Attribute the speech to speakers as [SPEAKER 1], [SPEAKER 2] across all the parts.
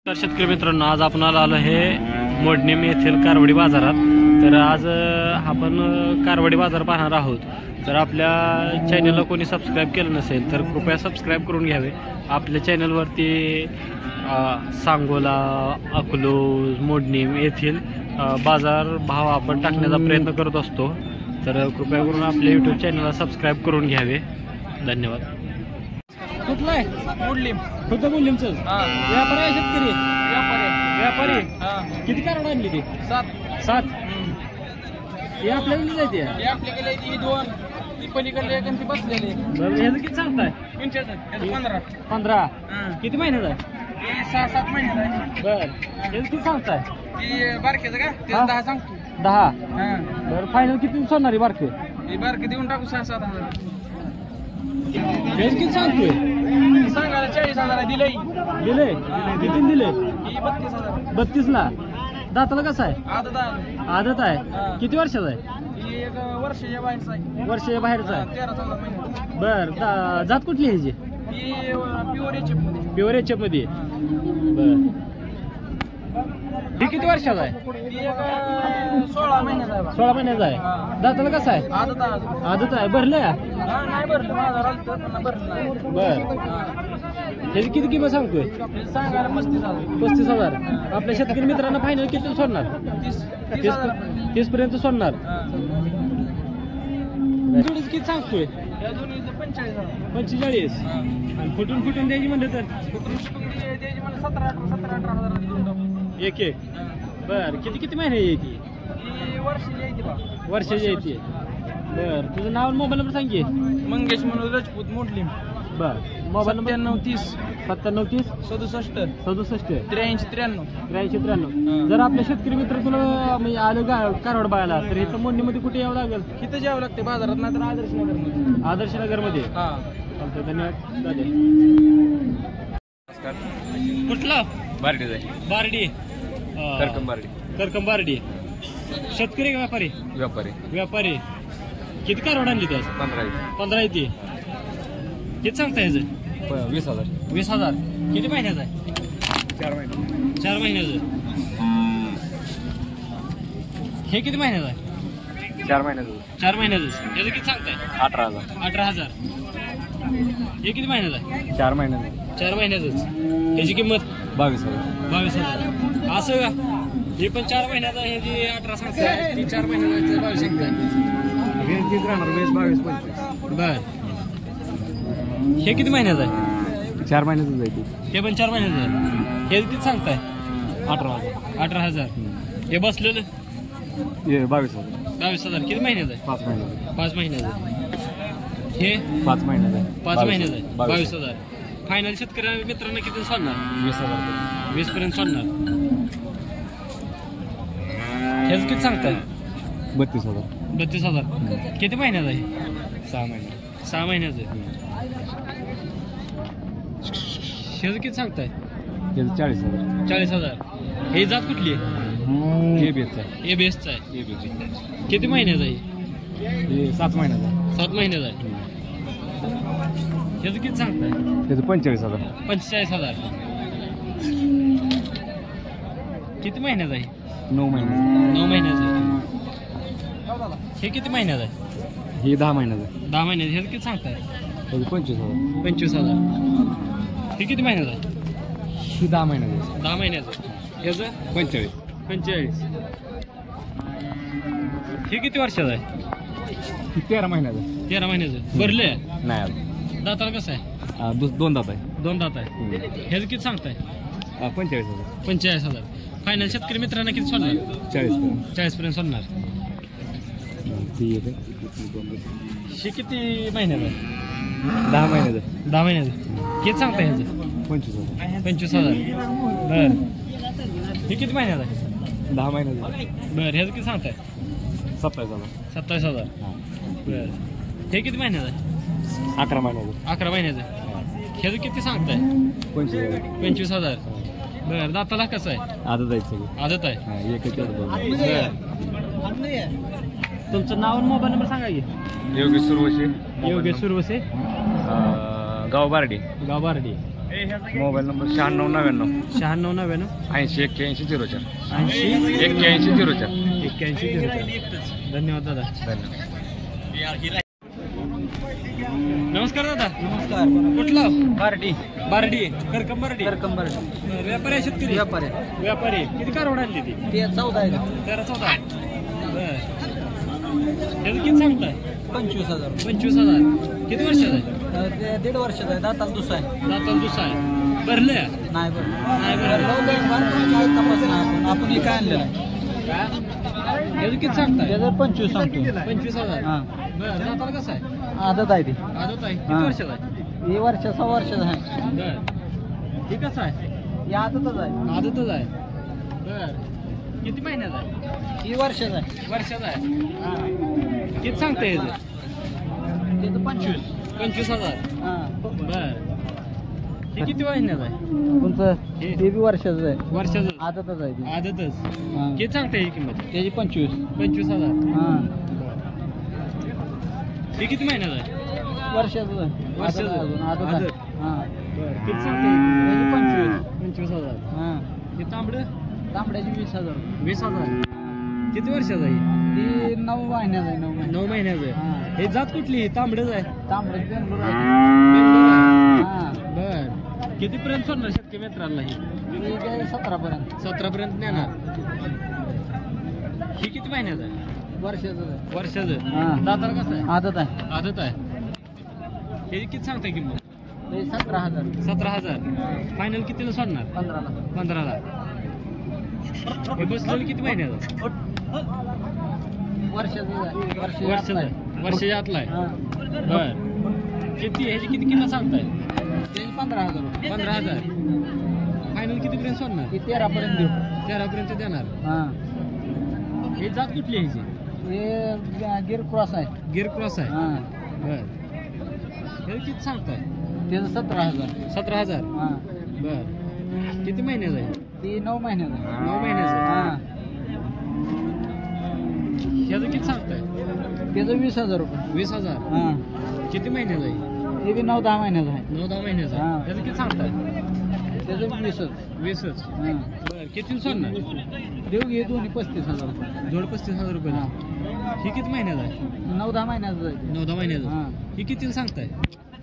[SPEAKER 1] तर शेतकरी मित्रांनो, आज आपण आलो हे मोडणीम येथील कारवडी बाजारात। तर आज आपण कारवडी बाजार पाहणार आहोत। तर आपल्या चॅनलला कोणी सबस्क्राईब केलं नसेल तर कृपया सबस्क्राईब करून घ्यावे। आपल्या चॅनलवरती सांगोला, अकलूज, मोडणीम येथील बाजार भाव आपण टाकण्याचा प्रयत्न करत असतो। तर कृपया करून आपल्या यूट्यूब चॅनलला सबस्क्राईब करून घ्यावे। धन्यवाद। कुठला आहे? मोडणीम। फक्त मोडणीमचं व्यापारी आहे? शेतकरी व्यापारी किती कारवड आणली ती? 7 हे आपल्याकडे जायचे?
[SPEAKER 2] आपल्याकडे ती 2 ती पलीकडे एक आणि ती बसलेली।
[SPEAKER 1] ह्याचं किती सांगताय? 15 किती महिन्यात आहे?
[SPEAKER 2] 6-7 महिन्यात आहे।
[SPEAKER 1] बर, ह्याचं किती सांगताय?
[SPEAKER 2] ती बारक्याचं का? ते 10 सांगतो।
[SPEAKER 1] 10 बरं, फायनल किती सोडणार बारके?
[SPEAKER 2] ती बारके देऊन टाकू 6-7 हजार।
[SPEAKER 1] ह्याचं किती सांगतोय?
[SPEAKER 2] सांगायला 40,000 दिले।
[SPEAKER 1] किती दिले?
[SPEAKER 2] 32,000
[SPEAKER 1] ला। दाताला कसं आहे? आदत आहे। किती वर्षाचा आहे?
[SPEAKER 2] एक वर्षाच्या बाहेरचा आहे।
[SPEAKER 1] वर्षाच्या बाहेरचा आहे।
[SPEAKER 2] 13-14 महिने।
[SPEAKER 1] बर, जात कुठली आहे ह्याची?
[SPEAKER 2] ती
[SPEAKER 1] प्युअर एच मध्ये। बर, ही किती वर्षाचा आहे?
[SPEAKER 2] ती एक 16 महिन्याचा आहे।
[SPEAKER 1] 16 महिन्याचा आहे। दाताला कसं आहे? आदत आहे। भरलंय?
[SPEAKER 2] नाही भरलं, माझा राहिलं भरलं।
[SPEAKER 1] बर, ह्याची किती किंमत सांगतोय?
[SPEAKER 2] सांगायला
[SPEAKER 1] 35,000। आपल्या शेतकरी मित्रांना फायनल किती सोडणार? 30 पर्यंत सोडणार। किती सांगतोय?
[SPEAKER 2] या दोन्हीचं 45,000।
[SPEAKER 1] 45 आणि फुटून द्यायची म्हणलं तर?
[SPEAKER 2] द्यायची मला 17-18 हजार देऊन टाकू।
[SPEAKER 1] एक बर, किती महिने यायची? वर्षाची यायची। बर, तुझं नाव आणि मोबाईल नंबर सांग की?
[SPEAKER 2] मंगेश मनोज राजपूत, मोडणीम।
[SPEAKER 1] बर, मोबाईल नंबर?
[SPEAKER 2] 9730
[SPEAKER 1] 9730
[SPEAKER 2] 67
[SPEAKER 1] 63
[SPEAKER 2] 83
[SPEAKER 1] जर आपल्या शेतकरी मित्र तुला आलं कारवड बाळाला तर इथं मोडणीमध्ये कुठे यावं लागेल?
[SPEAKER 2] तिथं यावं लागते बाजारात, नाही तर आदर्श नगर मध्ये।
[SPEAKER 1] चालतंय, धन्यवाद। कुठला? बारडी करकंबारडी। शेतकरी व्यापारी? व्यापारी। किती कारवड आणली त्याच? 15 येते। किती सांगता याचं? 20,000 किती महिन्याचा आहे? 4 महिन्याचं। हे किती महिन्याचं आहे?
[SPEAKER 2] 4 महिन्याचं।
[SPEAKER 1] 4 महिन्याचं। याचं किती सांगताय? 18,000 हे किती महिन्याचं आहे?
[SPEAKER 2] 4 महिन्याचं।
[SPEAKER 1] 4 महिन्याचंच। ह्याची किंमत 22,000। असं का? हे पण 4 महिन्याचं आहे, ह्याची 18 सांगताय, ती 4 महिन्याचं 22 सांगताय। बर, हे किती महिन्याचं आहे?
[SPEAKER 2] 4 महिन्याचं जायचं।
[SPEAKER 1] हे पण 4 महिन्याचं आहे। हे किती सांगताय? 18,000। हे बसलेलं? 22,000 किती महिन्याचं आहे? 5 महिन्याचं। हे
[SPEAKER 2] 5 महिन्याचं।
[SPEAKER 1] 5 महिन्याचं आहे। 22,000। फायनल शेतकऱ्या मित्रांना किती सोडणार? 20 पर्यंत सोडणार। हेच किती सांगताय? 32,000 किती महिन्याचं आहे? 6 महिन्याचं। हेच किती सांगताय? 40,000 हे जात कुठली आहे? एबीएसचा आहे। किती महिन्याचा आहे?
[SPEAKER 2] 7 महिन्याचा।
[SPEAKER 1] 7 महिन्याचा आहे। ह्याचं किती सांगताय? 45,000 किती महिन्याचा आहे?
[SPEAKER 2] 9
[SPEAKER 1] महिन्याचं आहे। हे किती महिन्याचं आहे?
[SPEAKER 2] हे 10 महिन्याचं।
[SPEAKER 1] 10 महिन्याचं। ह्याचं किती सांगताय?
[SPEAKER 2] 25,000
[SPEAKER 1] हे किती महिन्याचं आहे?
[SPEAKER 2] ही 10 महिन्याचं।
[SPEAKER 1] 10 महिन्याचं। ह्याचं 45 हे किती वर्षाचं आहे?
[SPEAKER 2] 13 महिन्याचं।
[SPEAKER 1] 13 महिन्याचं। भरले
[SPEAKER 2] नाही?
[SPEAKER 1] दाताला कसं आहे?
[SPEAKER 2] 2 दात आहे।
[SPEAKER 1] 2 दात आहे। ह्याचं किती सांगताय? 45,000। फायनल शेतकरी मित्रांना किती सोडणार? 40 पर्यंत सोडणार। हे किती महिन्याचं आहे?
[SPEAKER 2] 10 महिन्याचं।
[SPEAKER 1] 10 महिन्याचं। किती सांगताय ह्याचं? 25,000 बर, हे किती महिन्याचं आहे?
[SPEAKER 2] 10 महिन्याचं।
[SPEAKER 1] बर, ह्याचं किती सांगताय?
[SPEAKER 2] 27,000
[SPEAKER 1] बर, हे किती महिन्याचं आहे?
[SPEAKER 2] 11 महिन्याचं।
[SPEAKER 1] 11 महिन्याचं। ह्याचं किती सांगताय? 25,000 बर, दाताला कसं आहे? आदत आहे। तुमचं नाव आणि मोबाईल नंबर सांगा की?
[SPEAKER 2] योगेश सुरवसे,
[SPEAKER 1] गाव बारडी।
[SPEAKER 3] Mobile number 9699
[SPEAKER 1] 9699
[SPEAKER 3] 80 81 04
[SPEAKER 1] 80
[SPEAKER 3] 81 04.
[SPEAKER 1] 81 धन्यवाद दादा. नमस्कार दादा.
[SPEAKER 2] नमस्कार.
[SPEAKER 1] कुठला
[SPEAKER 2] पार्टी
[SPEAKER 1] बारडी करकम बारडी
[SPEAKER 2] कंबर
[SPEAKER 1] व्यापारी आहे शेतकरी
[SPEAKER 2] व्यापारी
[SPEAKER 1] व्यापारी किती कारवड आणली ती
[SPEAKER 2] ते 14 आहे
[SPEAKER 1] 13-14 बर त्याचं किती सांगताय
[SPEAKER 2] 25,000
[SPEAKER 1] 25,000 किती वर्षाचा आहे
[SPEAKER 2] ते 1.5 वर्षाचा आहे दाताला दुसरा आहे
[SPEAKER 1] दाताला दुसरा आहे भरले
[SPEAKER 2] नाही बरं
[SPEAKER 1] नाही भरलं
[SPEAKER 2] काय तपास नाही आपण हे काय आणलेलं आहे
[SPEAKER 1] त्याचं किती सांगताय
[SPEAKER 2] त्याचं 25 सांगतो
[SPEAKER 1] 25,000
[SPEAKER 2] हां
[SPEAKER 1] बरं दाताला कसं आहे
[SPEAKER 2] आदत आहे ती
[SPEAKER 1] आदत आहे किती
[SPEAKER 2] हां.
[SPEAKER 1] वर्षाचा आहे
[SPEAKER 2] हे सव्वा वर्षाचं आहे
[SPEAKER 1] बर हे कसं आहे
[SPEAKER 2] हे आदतच आहे
[SPEAKER 1] आदतच आहे बर किती महिन्याचा आहे
[SPEAKER 2] ही वर्षाचं आहे
[SPEAKER 1] वर्षाचा आहे किती सांगता येईल
[SPEAKER 2] त्याचं
[SPEAKER 1] 25,000
[SPEAKER 2] हां
[SPEAKER 1] बर हे किती महिन्याचा आहे
[SPEAKER 2] तुमचं
[SPEAKER 1] हे
[SPEAKER 2] ते बी वर्षाचं आहे
[SPEAKER 1] वर्षाचं
[SPEAKER 2] आदतच आहे ती
[SPEAKER 1] आदतच
[SPEAKER 2] हां.
[SPEAKER 1] किती सांगता येईल किंमत
[SPEAKER 2] त्याची
[SPEAKER 1] 25,000
[SPEAKER 2] हां
[SPEAKER 1] हे किती महिन्याचा आहे
[SPEAKER 2] वर्षाचं आहे
[SPEAKER 1] वर्षाचं.
[SPEAKER 2] आदत आहे
[SPEAKER 1] आदत.
[SPEAKER 2] हां
[SPEAKER 1] बर किती सांगता येईल
[SPEAKER 2] त्याची
[SPEAKER 1] 25,000
[SPEAKER 2] हां
[SPEAKER 1] हे तांबडं
[SPEAKER 2] तांबड्याची 20,000
[SPEAKER 1] 20,000 किती वर्षाचं आहे
[SPEAKER 2] ती 9 महिन्याचं आहे 9 महिने
[SPEAKER 1] 9 महिन्याचं आहे
[SPEAKER 2] हां
[SPEAKER 1] हे जात कुठली तांबडच आहे
[SPEAKER 2] तांबड्याची बेंगलोर आहे
[SPEAKER 1] बेंगलोर आहे.
[SPEAKER 2] हां
[SPEAKER 1] बर कितीपर्यंत सोडणार शेतकरी मित्रांना ही
[SPEAKER 2] ती काय 17 पर्यंत
[SPEAKER 1] 17 पर्यंत नेणार ही किती महिन्याचं आहे
[SPEAKER 2] वर्षाचं आहे
[SPEAKER 1] वर्षाचं
[SPEAKER 2] हां.
[SPEAKER 1] दाताला कसं आहे
[SPEAKER 2] आदत आहे
[SPEAKER 1] आदत आहे हे किती सांगताय किंमत
[SPEAKER 2] ते 17,000
[SPEAKER 1] 17,000 फायनल कितीला सोडणार
[SPEAKER 2] 15ला
[SPEAKER 1] 15ला हे बसलेलं किती महिन्याचं
[SPEAKER 2] वर्षाचं आहे
[SPEAKER 1] वर्षाचं आहे वर्षाच्या आतला आहे
[SPEAKER 2] हां
[SPEAKER 1] बर किती ह्याची किती किंमत सांगताय
[SPEAKER 2] त्याची 15,000
[SPEAKER 1] 15,000 फायनल कितीपर्यंत सोडणार
[SPEAKER 2] ती 13 पर्यंत देऊ
[SPEAKER 1] 13 पर्यंत देणार
[SPEAKER 2] हां
[SPEAKER 1] हे जात कुठली आहे ह्याची
[SPEAKER 2] हे गिर क्रॉस आहे
[SPEAKER 1] गिर क्रॉस आहे
[SPEAKER 2] हां
[SPEAKER 1] बर हे किती सांगताय
[SPEAKER 2] त्याचं 17,000
[SPEAKER 1] 17,000
[SPEAKER 2] हां
[SPEAKER 1] बर किती महिन्याचं आहे
[SPEAKER 2] ती 9 महिन्याचं आहे
[SPEAKER 1] 9 महिन्याचं
[SPEAKER 2] हां
[SPEAKER 1] ह्याचं किती सांगताय
[SPEAKER 2] त्याचं 20,000 रुपये
[SPEAKER 1] 20,000
[SPEAKER 2] हां
[SPEAKER 1] किती महिन्याचं आहे
[SPEAKER 2] ते बी 9-10 महिन्याचं आहे
[SPEAKER 1] 9-10 महिन्याचं
[SPEAKER 2] हां.
[SPEAKER 1] ह्याचं किती सांगताय
[SPEAKER 2] त्याचं 20च
[SPEAKER 1] 20च
[SPEAKER 2] हां
[SPEAKER 1] बर किती सोडणार
[SPEAKER 2] देऊ घे दोन्ही 35,000 रुपये
[SPEAKER 1] जोड 35,000 रुपये
[SPEAKER 2] हां
[SPEAKER 1] ही किती महिन्याचं आहे
[SPEAKER 2] 9-10 महिन्याचं आहे
[SPEAKER 1] 9-10 महिन्याचं
[SPEAKER 2] हां
[SPEAKER 1] ही कितीला सांगताय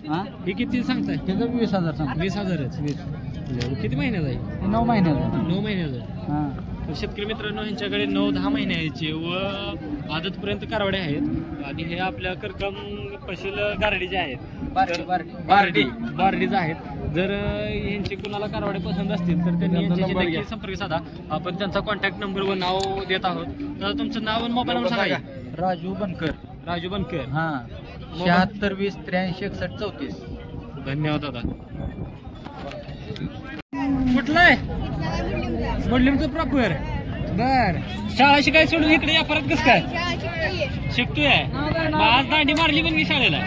[SPEAKER 2] हां
[SPEAKER 1] ही कितीला सांगताय
[SPEAKER 2] त्याचं 20,000 सांग
[SPEAKER 1] 20,000च
[SPEAKER 2] 20
[SPEAKER 1] किती महिन्याचं आहे
[SPEAKER 2] 9 महिन्याचं आहे
[SPEAKER 1] 9 महिन्याचं
[SPEAKER 2] हां
[SPEAKER 1] तर शेतकरी मित्रांनो यांच्याकडे 9-10 महिन्याचे व आदतपर्यंत कारवडे आहेत आणि हे आपल्या करकम पशील गारडीचे आहेत बारडीचे आहेत जर यांचे कुणाला कारवडे पसंत असतील तर त्यांनी यांच्याशी नक्की संपर्क साधा आपण त्यांचा कॉन्टॅक्ट नंबर व नाव देत आहोत तर तुमचं नाव आणि मोबाईल नंबर सांगा
[SPEAKER 2] राजू बनकर
[SPEAKER 1] राजू बनकर
[SPEAKER 2] हां 76 20 83 61 34
[SPEAKER 1] धन्यवाद दादा कुठलं आहे मुडलिमचं प्रॉपर बर शाळा शिकाय सोडून इकडे या परत कसं काय शिकतोय मग आज दांडी मारली पण मी शाळेला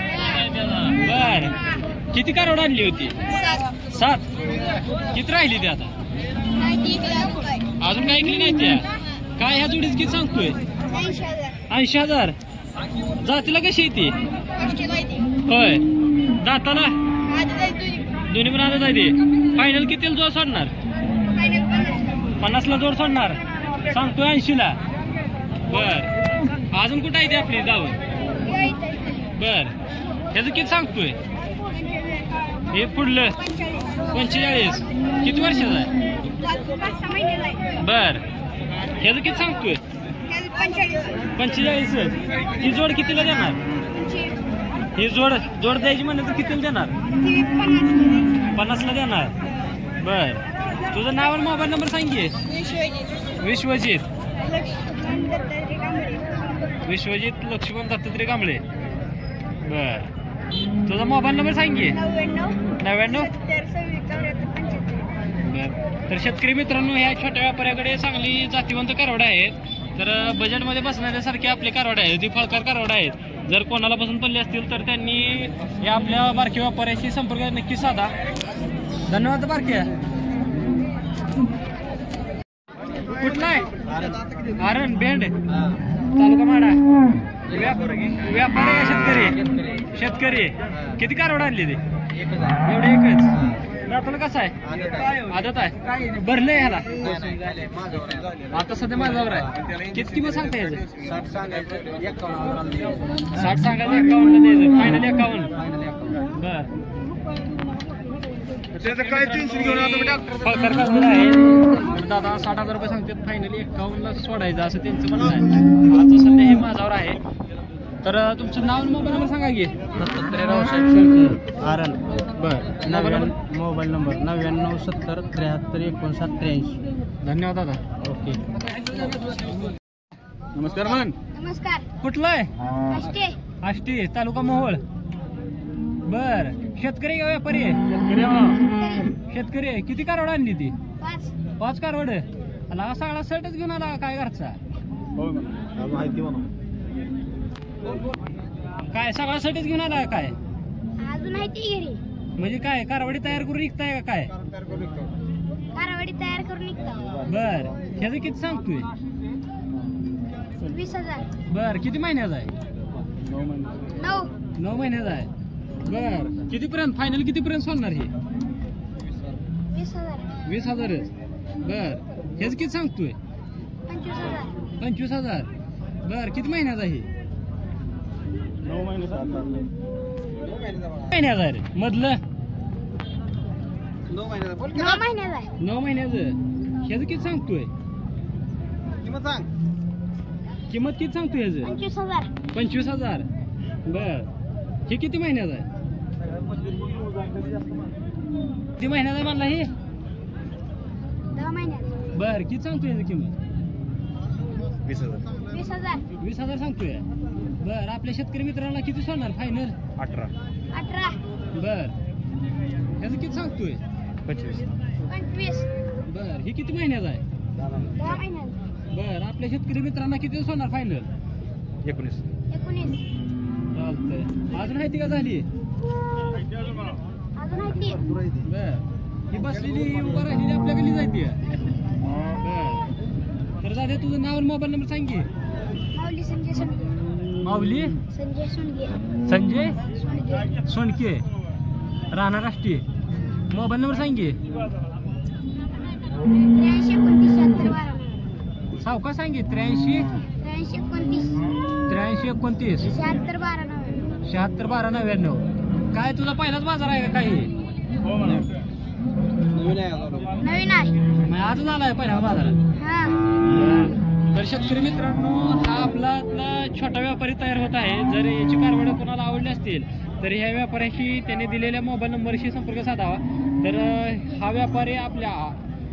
[SPEAKER 1] बर किती कारवड आणली होती 7 किती राहिली ती आता अजून काय ऐकली नाही त्या काय ह्या जोडीच किती सांगतोय 80,000 जातीला कशी येते होय दाताला दोन्ही पण आदत आहे ते फायनल कितीला जोड सोडणार 50ला जोड सोडणार सांगतोय 80ला बर अजून कुठं आहे ते आपली जाऊन बर ह्याचं किती सांगतोय हे पुढलं 45 किती वर्षाचं आहे बर ह्याचं किती सांगतोय 45 ही जोड कितीला देणार ही जोड द्यायची म्हणलं तर कितीला देणार 50ला देणार बर तुझं नाव आणि मोबाईल नंबर सांग की विश्वजित लक्ष्मण दत्तात्रय कांबळे बर तुझा मोबाईल नंबर सांग की 99 बर तर शेतकरी मित्रांनो ह्या छोट्या व्यापाऱ्याकडे चांगली जातीवंत कारवडे आहेत तर बजेटमध्ये बसण्यासारखे आपले कारवडे आहेत ती फळकार कारवडे आहेत जर कोणाला पसंत पडले असतील तर त्यांनी या आपल्या बारक्या व्यापाऱ्याशी संपर्क नक्की साधा धन्यवाद बारक्या कुठला आहे आरण बेंड तालुका माडा व्यापारी का शेतकरी किती कारवड आणली ते एवढे एकच दाताला कसा आहे आदत आहे भरलंय ह्याला आता सध्या माझ्यावर आहे किती किंमत सांगता याचं 60 सांगायचं 51 द्यायचं फायनल 51 बर
[SPEAKER 3] काय 300 घेऊन
[SPEAKER 1] दादा 60,000 रुपये सांगतात फायनली 51 ला सोडायचं असं त्यांचं म्हणणं आहे आता सध्या हे माझ्यावर आहे तर तुमचं नाव आणि मोबाईल नंबर सांगा की
[SPEAKER 2] आरण
[SPEAKER 1] बरं
[SPEAKER 2] मोबाईल नंबर 99 70 73 59 83.
[SPEAKER 1] धन्यवाद दादा
[SPEAKER 2] ओके.
[SPEAKER 1] नमस्कार मन
[SPEAKER 4] नमस्कार.
[SPEAKER 1] कुठलं आहे
[SPEAKER 4] आष्टे.
[SPEAKER 1] आष्टी तालुका मोहोळ बर शेतकरी का व्यापारी आहे शेतकरी आहे किती कारवड आणली ती 5 कारवड आला सगळा सर्टच घेऊन आला काय घरचा काय सगळा सर्टच घेऊन आला काय
[SPEAKER 4] अजून आहे ती घरी.
[SPEAKER 1] म्हणजे काय कारवडी तयार करून विकताय का काय
[SPEAKER 4] कारवाडी तयार करून निघतो.
[SPEAKER 1] बर ह्याचं किती सांगतोय
[SPEAKER 4] 20,000.
[SPEAKER 1] बर किती महिन्याचा आहे
[SPEAKER 4] 9.
[SPEAKER 1] 9 महिन्याचा आहे बर कितीपर्यंत फायनल कितीपर्यंत सोडणार हे
[SPEAKER 4] 20,000.
[SPEAKER 1] 20,000 बर ह्याचं किती सांगतोय
[SPEAKER 4] 25,000.
[SPEAKER 1] 25,000 बर किती महिन्याचा आहे
[SPEAKER 2] 9 महिने
[SPEAKER 1] महिन्याचा आहे रे मधलं
[SPEAKER 2] 9 महिने
[SPEAKER 4] 9 महिन्याचा आहे.
[SPEAKER 1] 9 महिन्याचं ह्याचं किती सांगतोय
[SPEAKER 2] किंमत सांग.
[SPEAKER 1] किंमत किती सांगतोय ह्याचं
[SPEAKER 4] 25,000.
[SPEAKER 1] 25,000 बर हे किती महिन्याचं आहे किती महिन्याचा आहे म्हणला हे
[SPEAKER 4] 10 महिन्याचा.
[SPEAKER 1] बर किती सांगतोय ह्याची किंमत
[SPEAKER 2] 20,000.
[SPEAKER 4] 20,000.
[SPEAKER 1] 20,000 सांगतोय बर आपल्या शेतकरी मित्रांना किती सोडणार फायनल
[SPEAKER 2] 18.
[SPEAKER 4] 18.
[SPEAKER 1] बर ह्याचं किती सांगतोय
[SPEAKER 2] 25.
[SPEAKER 4] 25.
[SPEAKER 1] बर हे किती महिन्याचा आहे
[SPEAKER 4] 10 महिन्याचा.
[SPEAKER 1] बर आपल्या शेतकरी मित्रांना किती सोडणार फायनल
[SPEAKER 2] 19.
[SPEAKER 4] 19.
[SPEAKER 1] चालतंय अजून आहे ती का झाली
[SPEAKER 4] अजून आहे ती.
[SPEAKER 1] बर ही बसलेली उभा राहिलेली आपल्या गल्ली जायती बर तर दादा तुझं नाव आणि मोबाईल नंबर सांग की
[SPEAKER 4] माऊली संजय सोंडगे.
[SPEAKER 1] माऊली
[SPEAKER 4] संजय सोंडगे.
[SPEAKER 1] संजय
[SPEAKER 4] सोंडगे.
[SPEAKER 1] सोंडके राहणार राष्ट्रीय मोबाईल नंबर सांग की
[SPEAKER 4] 83 29 76 12.
[SPEAKER 1] सावका सांग की 83
[SPEAKER 4] 83 29
[SPEAKER 1] 83 29
[SPEAKER 4] 76 12 99.
[SPEAKER 1] 76 12 99 काय तुझा पहिलाच बाजार आहे का काही
[SPEAKER 4] नवीन आहे.
[SPEAKER 1] मग आजच आलाय पहिला बाजारात
[SPEAKER 4] हा.
[SPEAKER 1] तर शेतकरी मित्रांनो हा आपला छोटा व्यापारी तयार होत आहे जर याची कारवड कोणाला आवडली असतील तर ह्या व्यापाऱ्याशी त्याने दिलेल्या मोबाईल नंबरशी संपर्क साधावा तर हा व्यापारी आपल्या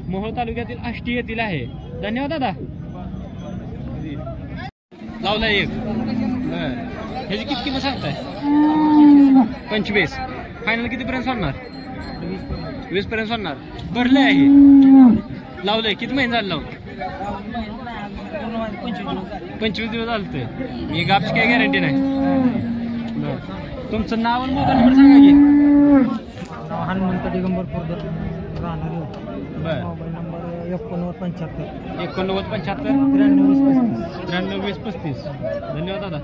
[SPEAKER 1] मोहोळ तालुक्यातील आष्टी येथील आहे धन्यवाद दादा लावला एक बर ह्याची किती किंमत सांगताय 25 फायनल कितीपर्यंत सोडणार 20 पर्यंत सोडणार भरले आहे लावलंय किती महिने झाले लावून 25 दिवस झालते मी गापची काही गॅरंटी नाही बरं तुमचं नाव आणि मोबाईल नंबर सांगा की
[SPEAKER 2] हनुमंत दिगंबर पोरदर राहणार
[SPEAKER 1] बरं
[SPEAKER 2] मोबाईल नंबर 89 75
[SPEAKER 1] 89 75
[SPEAKER 2] 93 20 35.
[SPEAKER 1] 93 20 35 धन्यवाद दादा